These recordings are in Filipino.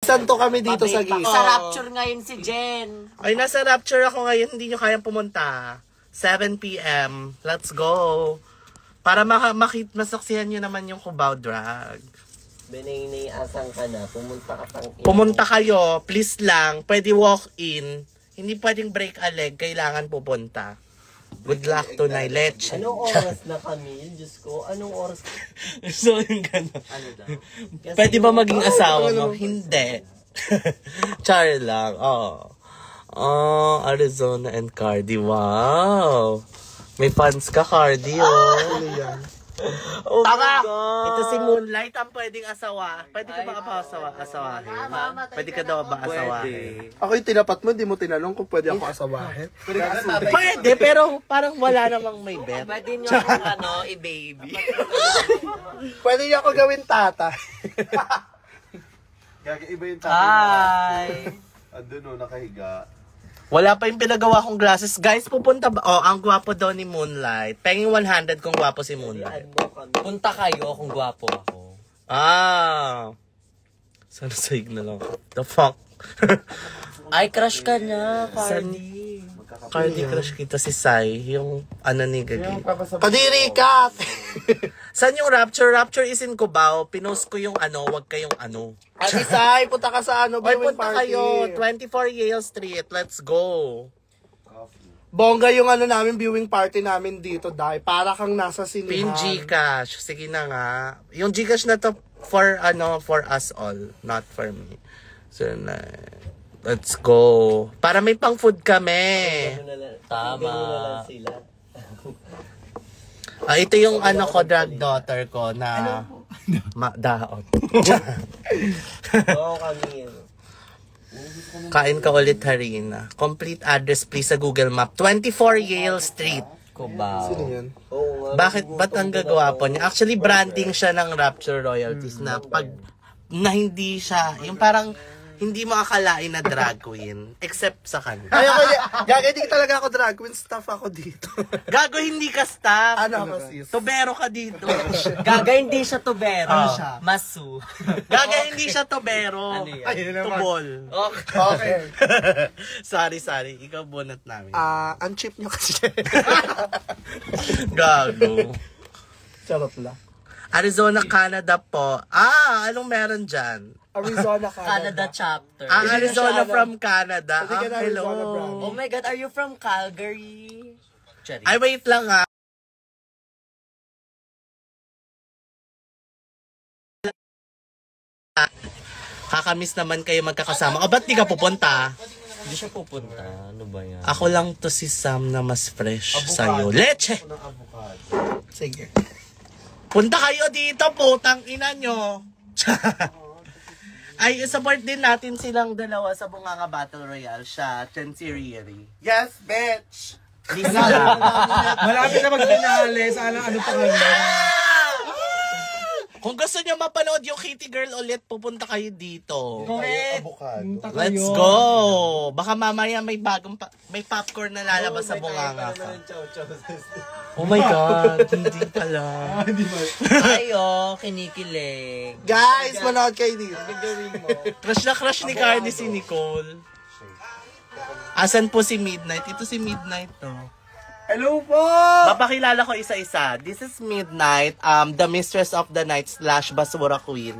Santo kami dito sa gate. Sa Rapture ngayon si Jen. Ay, nasa Rapture ako ngayon. Hindi nyo kayang pumunta. 7 p.m. Let's go. Para masaksihan nyo naman yung Cubao Drag. Benay asang ka na. Pumunta kayo. Please lang. Pwede walk-in. Hindi pwedeng break a leg. Kailangan pupunta. Good luck tonight. Leche. Anong oras na kami? Diyos ko, anong oras? So, yung gano'n. Ano daw? Pwede ba maging asawa mo? Hindi. Char lang. Arizona and Cardi. Wow. May fans ka, Cardi, Ano yan? Oh my God. Ito si Moonlight ang pwedeng asawa. Pwede ka ba asawahin? Pwede ka daw ba asawahin? Ako yung tinapat mo, di mo tinanong kung pwede ako asawahin. Pwede, pero parang wala namang may bet. Pwede nyo akong i-baby. Pwede niyo ako gawin tata. Iba yung tatay. Hi! Andun nakahiga. Wala pa yung pinagawa kong glasses. Guys, pupunta ba? Oh, ang gwapo daw ni Moonlight. Penging 100 kung gwapo si Moonlight. Punta kayo kung gwapo ako. Sana saig na lang. The fuck? Ay, crush ka na, Cardi. Cardi crush kita si Sai. Yung ni Gagi. Kadiri ka! Saan yung Rapture? Rapture is in Cubao. Pinost ko yung wag kayong Ate Sai, punta ka sa Oy, viewing punta party. kayo. 24 Yale Street. Let's go. Bongga yung namin, viewing party namin dito, dahil para kang nasa sinihan. Pin Gcash. Sige na nga. Yung Gcash na to for us all. Not for me. So, let's go. Para may pang food kami. Tama. Ito yung drag daughter ko na daot. Oo, kami. Kain ka ulit, Harina. Complete address please sa Google Map. 24 Yale Street. Cubao. Sino yan? Ba't ang gagawa po niya? Actually, branding siya ng Rapture Royalties na na hindi siya, yung parang hindi mo akalain na drag queen. Except sa kanya. Gaga, hindi talaga ako drag queen. Staff ako dito. Gago, hindi ka staff. Ano ako, sis? Tubero ka dito. Gaga, hindi siya tubero. Ano siya? Masu. Gaga, hindi siya tubero. Ano yan? Ay, yun naman. Tubol. Okay. Sorry. Ikaw bunot namin. Ang cheap nyo kasi. Gago. Charot lang. Arizona, Canada po. Anong meron dyan? Arizona, Canada chapter. Arizona from Canada. Pwede ka na Hello. Arizona brand. Oh my God, are you from Calgary? Cherry. Ay, wait lang ha. Kakamiss naman kayo magkakasama. Ba't di ka pupunta? Hindi siya pupunta. Ano ba yan? Ako lang to si Sam na mas fresh sa'yo. Leche! Sige. Punta kayo dito, putang ina nyo. Ay, support din natin silang dalawa sa Bunganga Battle Royale. Siya, Chen si Riri. Yes, bitch! Malapit na mag-finale. Sana ano pa kami. Kung gusto nyo mapanood yung Kitty Girl ulit, pupunta kayo dito. Avocado. Let's go! Baka mamaya may may popcorn na lalabas sa Bunganga ka. Oh my God, hindi pala. Ayo, kinikilig. Guys, manood kayo dito. Crush na crush ni Cardi si Nicole. Asan po si Midnight? Ito si Midnight, to. Hello po! Papakilala ko isa-isa. This is Midnight, the mistress of the night / basura queen.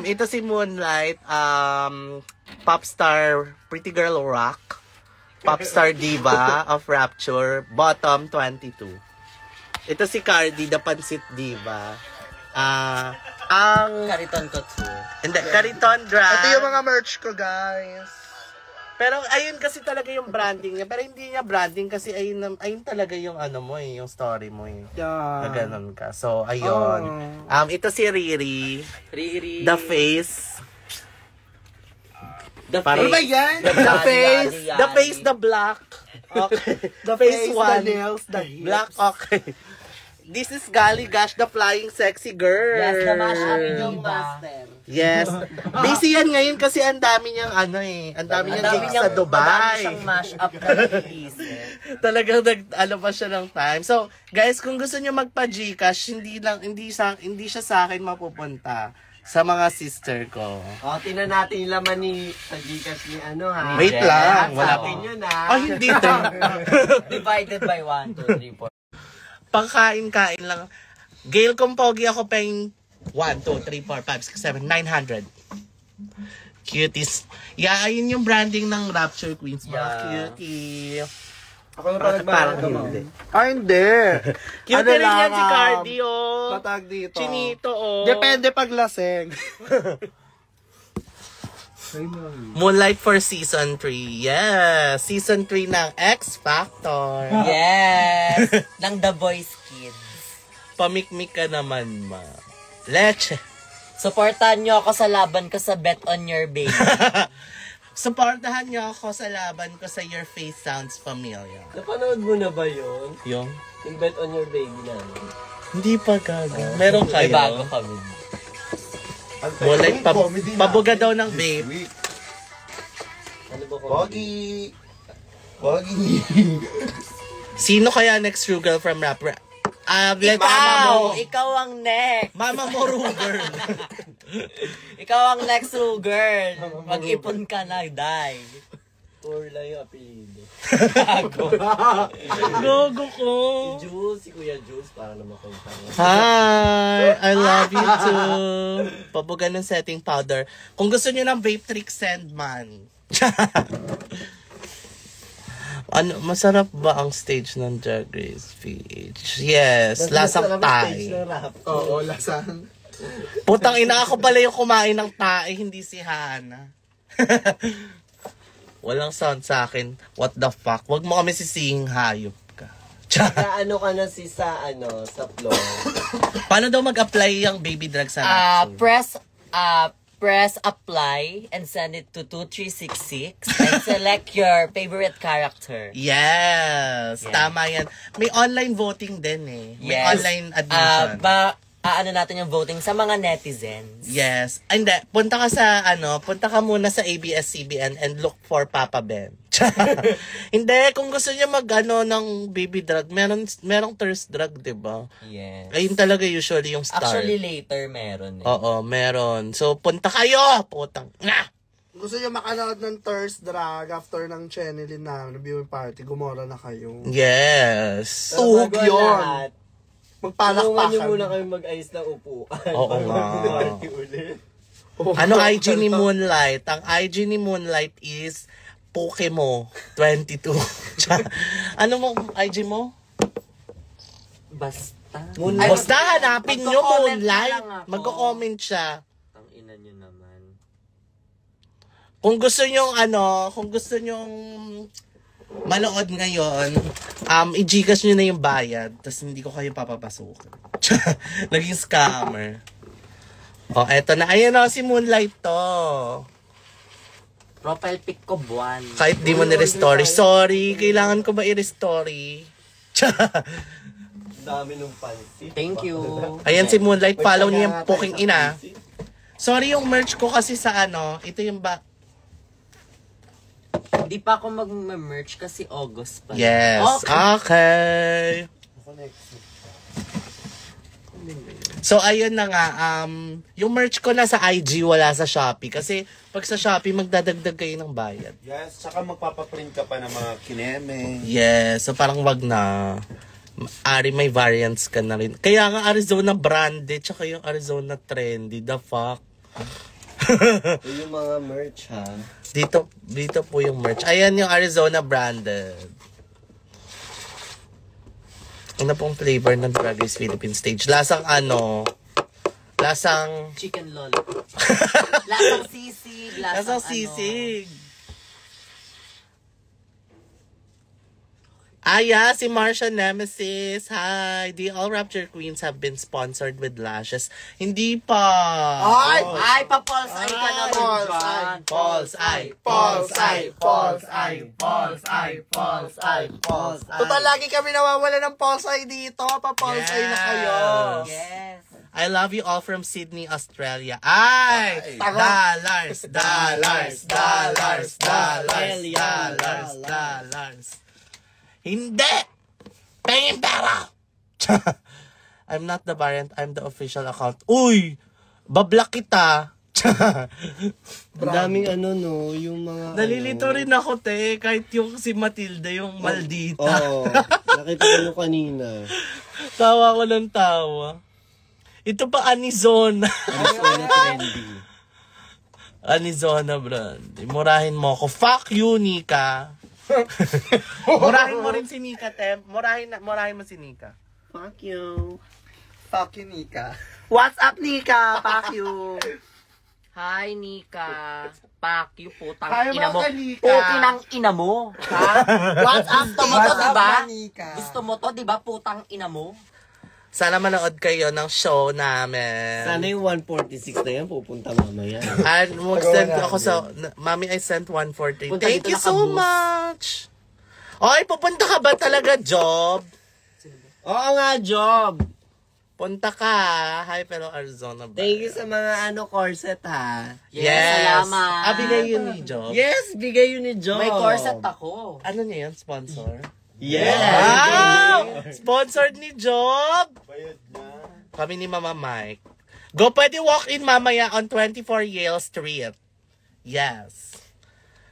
Ito si Moonlight, popstar, pretty girl rock, popstar diva of Rapture, bottom 22. Ito si Cardi, the pansit diva. Kariton ko too. Hindi, Kariton drag. Ito yung mga merch ko, guys. Pero ayun kasi talaga yung branding niya. Pero hindi niya branding kasi ayun talaga yung mo yung story mo eh. Na ganun ka. So, ayun. Ito si Riri. Riri. The face. The Parang- Ano ba yan? The face. The face, the black. Okay. The face face, one. the nails, the hips. Black, okay. This is Gali Gash, the flying sexy girl. Yes, the mashup yung master. Yes. Busy yan ngayon kasi ang dami niyang ang dami niyang gigs sa Madami Dubai. siyang mashup na release. Talagang pa siya ng time. So, guys, kung gusto niyo magpa-Gcash, hindi siya sa akin mapupunta. Sa mga sister ko. O, tingnan natin yung laman sa Gcash ni ano ha. Wait lang, wala Sabi pa. nyo na. Ah, hindi to. Divided by 1, 2, 3, 4. Pangkain-kain lang. Gail kung pogi ako paying 1, 2, 3, 4, 5, 6, 7, 900. Cuties. Yeah, ayun yung branding ng Rapture Queens. Mga cutie. Ako na parang Parang mo. hindi. Ah, hindi. Cute Ano rin lang, yan si Cardi, oh. Patag dito. Chinito, oh. Depende pag laseng. Moonlight for Season 3. Yes! Season 3 ng X Factor. Yes! Ng The Voice Kids. Pamikmik ka naman, ma. Leche. Supportan nyo ako sa laban ko sa Bet on Your Baby. Supportahan niyo ako sa laban ko sa Your Face Sounds Familiar. Napanood mo na ba yun? Yung? Yung Bet on Your Baby namin. Hindi pa gaga. Meron kayo? May bago kami. Moonlight, pabuga daw ng babe. Week. Ano ba kami? Pogi. Pogi. Sino kaya next true girl from rapper? Let's Ikaw ang next! Mama mo, Ruger. Ikaw ang next girl. Mag-ipon ka na, die. Or lang yung apelido. Gogo ko. Jules, si Kuya Jules, para naman kayo tayo. Hi! I love you too. Pabuga ng setting powder. Kung gusto niyo ng vape trick, send man. Ano, masarap ba ang stage ng Drag Race PH? Yes, lasang Thai. Oo, lasang. Putang ina, ako pala yung kumain ng Thai, hindi si Hana. Walang sound sa akin. What the fuck? Wag mo kami sisihing hayop ka. Ano ka na sa floor? Paano daw mag-apply yung baby drug sa Rapture? Press apply and send it to 2366 and select your favorite character. Yes, tama yan. May online voting din eh. May online admission. Ano natin yung voting sa mga netizens. Yes. Hindi, punta ka muna sa ABS-CBN and look for Papa Ben. Hindi, kung gusto niya ng baby drug, merong thirst drug, 'di ba? Yes. Ayun talaga usually yung star. Actually, later meron eh. Oo, meron. So, punta kayo! Putang na! Gusto nyo makanood ng Thirst Drag after ng Chenelin namin, ng viewing party, gumora na kayo. Yes. Tuhog Bago yun. lahat, tulungan nyo muna Magpalakpakan. kayo mag-ayos ng upuan. Oo nga. Party ulit. Ano IG ni Moonlight? Ang IG ni Moonlight is Pokemo 22. Ano mo IG mo? Basta. Basta hanapin nyo magko-comment na Moonlight. lang ako. Magko-comment siya. Ang ina nyo naman. Kung gusto nyo manood ngayon, i-Gcash nyo na yung bayad, tapos hindi ko kayo papapasukin. Naging scammer. Oh, eto na. Ayan o, si Moonlight to. Profile pic ko buwan. Kahit di mo ni-restory. Sorry, kailangan ko ba i-restory? Dami nung pansit. Thank you. Ayan si Moonlight, follow niya yung poking ina. Sorry, yung merch ko kasi sa ito yung Hindi pa ako mag-merch kasi August pa. Yes, okay. So, ayun na nga, yung merch ko na sa IG, wala sa Shopee. Kasi, pag sa Shopee, magdadagdag kayo ng bayad. Yes, saka magpapaprint ka pa ng mga kineme. Yes, so parang wag na. Ari, may variants ka na rin. Kaya nga, Arizona branded, tsaka yung Arizona trendy. The fuck? Yung mga merch ha. Dito po yung merch. Ayan yung Arizona branded. Ano pong flavor ng Drag Race Philippines stage? Lasang Chicken lollipop. Lasang sisig. Lasang sisig. Si Marsha Nemesis. Hi. The All Rapture Queens have been sponsored with lashes. Hindi pa. Ay, pa-pulse eye ka naman dyan. Pulse eye. Total, lagi kami nawawala ng pulse eye dito. Pa-pulse eye na kayo. Yes. I love you all from Sydney, Australia. Ay! Dollars. Hindi! Pengin pera! I'm not the variant, I'm the official account. Uy! Bablak kita. Ang daming yung mga... Nalilito rin ako, te. Kahit yung si Matilda, yung maldita. Oo. Nakita ko nung kanina. Tawa ko ng tawa. Ito pa, Anizona. Arizona trending. Anizona brand. Murahin mo ako. Fuck you, Nika. Murahin mo rin si Nika, te. Murahin mo si Nika. Fuck you. Fuck you, Nika. What's up, Nika? Fuck you. Hi, Nika. Pak you, putang Hi, ina mo. mga Nika. Putinang ina mo. Ha? What's up, Gusto mo to, diba? Nika? Gusto mo to, diba? Putang ina mo. Sana manood kayo ng show namin. Sana yung 146 na yan, pupunta mamaya. And mag-send ako sa... Mami, I sent 140. Punta Thank dito you so nakabus. much. Oy, pupunta ka ba talaga, Job? Oo nga, Job. Punta ka. Hi, pero Arizona ba? Thank you sa mga corset ha. Yes, salamat. Bigay yun ni Job. Yes, bigay yun ni Job. May corset ako. Ano niya yun? Sponsor? Yes. Wow! Sponsored ni Job. Bayad na. Kami ni Mama Mike. Go, pwede walk-in mamaya on 24 Yale Street. Yes.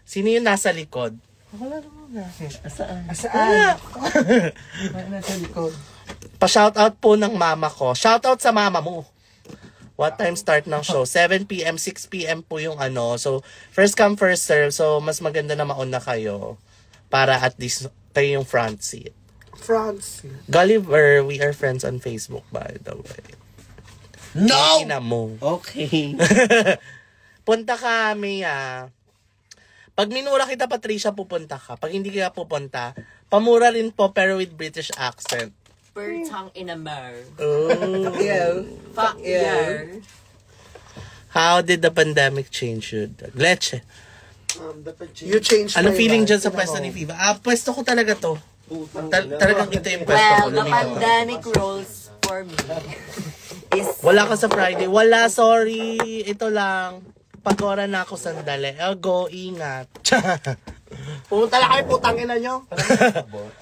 Sino yung nasa likod? Wala naman na. Saan? Nasa likod. Pa-shoutout po ng mama ko. Shoutout sa mama mo. What time start ng show? 7 p.m., 6 p.m. po yung So, first come, first serve. So, mas maganda na mauna kayo para at least kayo yung front seat. France. Gulliver, we are friends on Facebook, by the way. No! Ina mo. Okay. Punta ka, Mia. Pag minura kita, Patricia, pupunta ka. Pag hindi ka pupunta, pamura rin po, pero with British accent. Putang ina mo. Oh. Fuck you. How did the pandemic change you? Gleche. You changed Ano my feeling life. dyan sa pwesto ni Viva? Pwesto ko talaga to. Talagang ito yung pwesto ko. Well, the Lumito. pandemic rules for me is... Wala ka sa Friday. Wala, sorry. Ito lang. Pag-ora na ako sandali. Go, ingat. Pumunta lang kayo, putang ina nyo.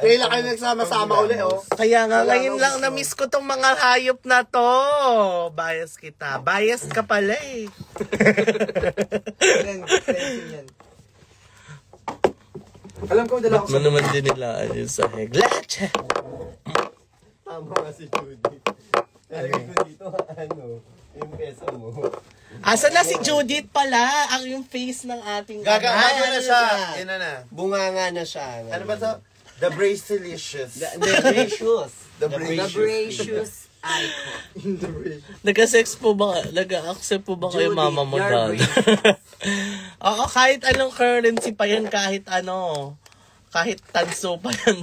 Kailan kayo nagsama-sama uli, oh. Kaya nga, Wala ngayon akong lang gusto. na-miss ko tong mga hayop na to. Bias kita. Bias ka pala eh. Alam ko, dala Ba't mo naman din nila yung sa Leche. Tama nga si Judy. Nalagay ko dito, yung pesa mo. Asa na si Judith pala? Ang yung face ng ating... Gagawa na siya. na. Yan na. Bunganga na siya. Ano ba to? The Bracelicious. The gracious. The The Bracelicious. gracious icon. Nag-sex po ba? Nag-accept po ba kayo Judith, mama mo you're dad? Oo, kahit anong currency pa yan, kahit kahit tanso pa yan.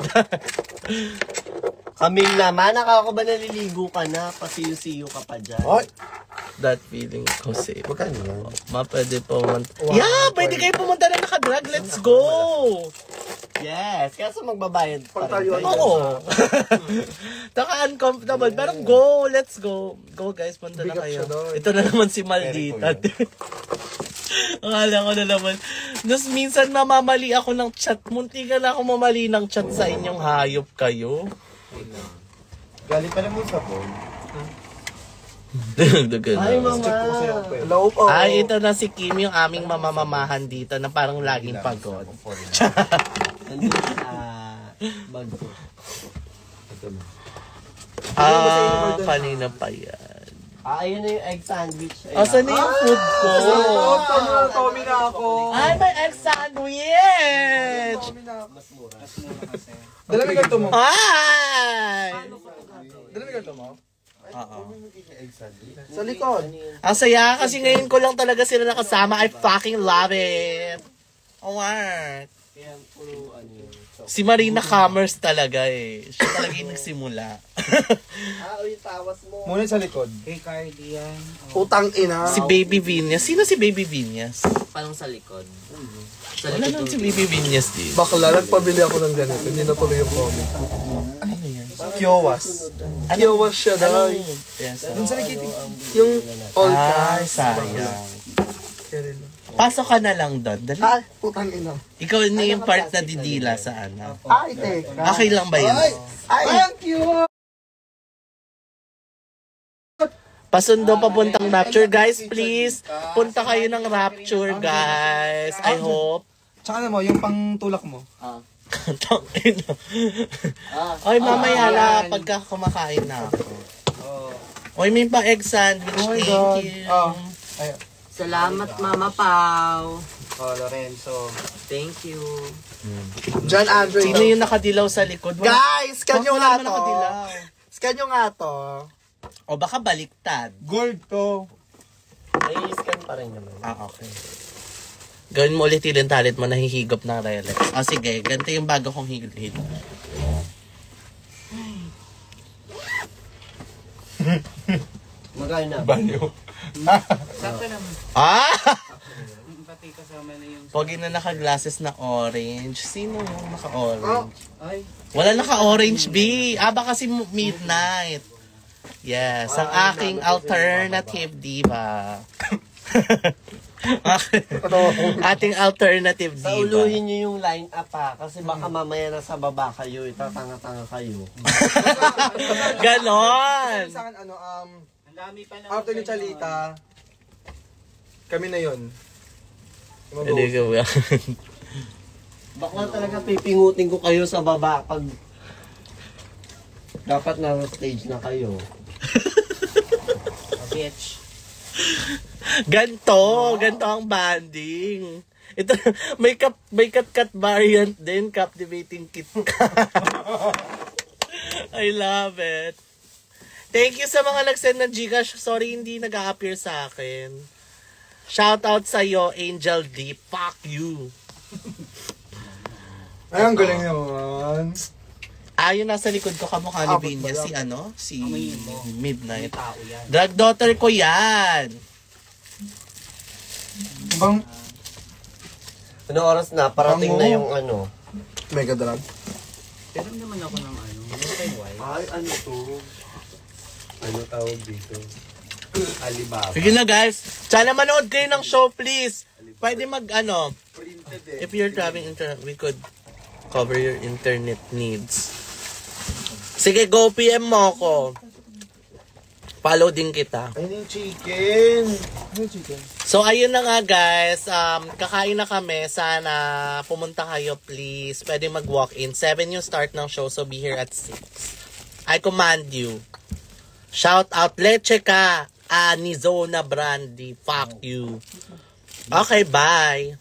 Kaming naman, nakaka ba naliligo ka na? Pasiyo-siyo ka pa dyan. Oy! That feeling ko safe. Magkano yan? Pwede pumunta. Yeah, pwede kayo pumunta na nakadrag. Let's go! Yes, kaso magbabayad pa Pagtayo rin. Oo. Taka uncomfortable. Pero go, let's go. Go guys, punta na Bigat kayo. siya doon. Ito na naman si Maldita. Akala ko na naman. Tapos minsan mamamali ako ng chat. Munti ka na ako mamali ng chat sa inyong hayop kayo. Galing pa naman sa phone. Ay, mama. Hello po. Ay, ito na si Kim, yung aming mamamamahan dito na parang laging pagod. Nandito sa bag ko. Kanina pa yan. Ayun na yung egg sandwich. Asan na yung food ko? Tommy na ako. Ay, may egg sandwich! Mas mura. Dala na ganito mo. Ay! Dala na ganito mo. Sa likod. Ang saya kasi ngayon ko lang talaga sila nakasama. I fucking love it. Alright. Kaya puro yun. Si Marina Commerce talaga eh. Siya talaga yung nagsimula. Yung tawas mo. Muna sa likod. Kay Cardi yan. Putang ina. Si Baby Vinyas. Sino si Baby Vinyas? Parang sa likod. Sa Wala naman si Baby Vinyas din. Bakla, nagpabili ako ng ganito. Hindi na tuloy yung comment. Kiowas. Kiowas siya dahil. Yes. Dun sa nakiting. Yung all Ay, cash. sayang. Pasok ka na lang doon. Dali. Ah, putang ina. Ikaw na yung part na didila sa ano. Ay, teka. Okay lang ba yun? Ay, Thank you! Pasundo papuntang Rapture. Guys, please, punta kayo ng Rapture, guys. I hope. Tsaka mo, yung pangtulak mo. Tangina. Oy, mamaya na pagka kumakain na ako. Oy, may pa egg sandwich. Thank you. Ayun. Salamat, Mama Pau. Lorenzo. Thank you. John Andre. Sino yung nakadilaw sa likod? Guys, scan nyo nga Wala to. nakadilaw. Scan nyo nga to. O baka baliktad. Gold to. May scan pa rin naman. Okay. Gawin mo ulit yung talent mo, nahihigop ng Rolex. Sige, ganito yung bago kong higil. Magkano na? Banyo. Pati kasama na yung... Pogi na naka-glasses na orange. Sino yung naka-orange? Ay, Wala naka-orange, B. Baka kasi midnight. Yes, ang aking alternative diva. Ating alternative Sa diva. uluhin nyo yung line up kasi baka mamaya nasa baba kayo, itatanga-tanga kayo. Ganon! Sa akin, ang dami pa na... after ni Chalita, kami na yun. Hindi ko ba? Baka talaga pipingutin ko kayo sa baba pag dapat na stage na kayo. Bitch. Ganto ang banding. Ito, may cut variant din, captivating kit. I love it. Thank you sa mga nag-send ng Gcash. Sorry, hindi nag-a-appear sa akin. Shout out sa iyo, Angel D. Fuck you. Ay, ang galing naman. Yung nasa likod ko kamukha ni Abot Vinya, ba si si Amoy mo. Midnight. Tao yan. Drag daughter ko yan. Bang, Ano oras na? Parating Bango. na yung ano. Mega Drag. Pero naman ako ng ano. Kay White. Ay, ano to? Ano tawag dito? Alibaba. Sige na guys. Sana manood kayo ng show please. Pwede Printed eh. if you're traveling internet, we could cover your internet needs. Sige, go PM mo ko. Follow din kita. Ay, yung chicken. So, ayun na nga guys. Kakain na kami. Sana pumunta kayo please. Pwede mag-walk-in. 7 yung start ng show, so be here at 6. I command you. Shout out, Leche ka. Nizona Brandy. Fuck you. Okay, bye.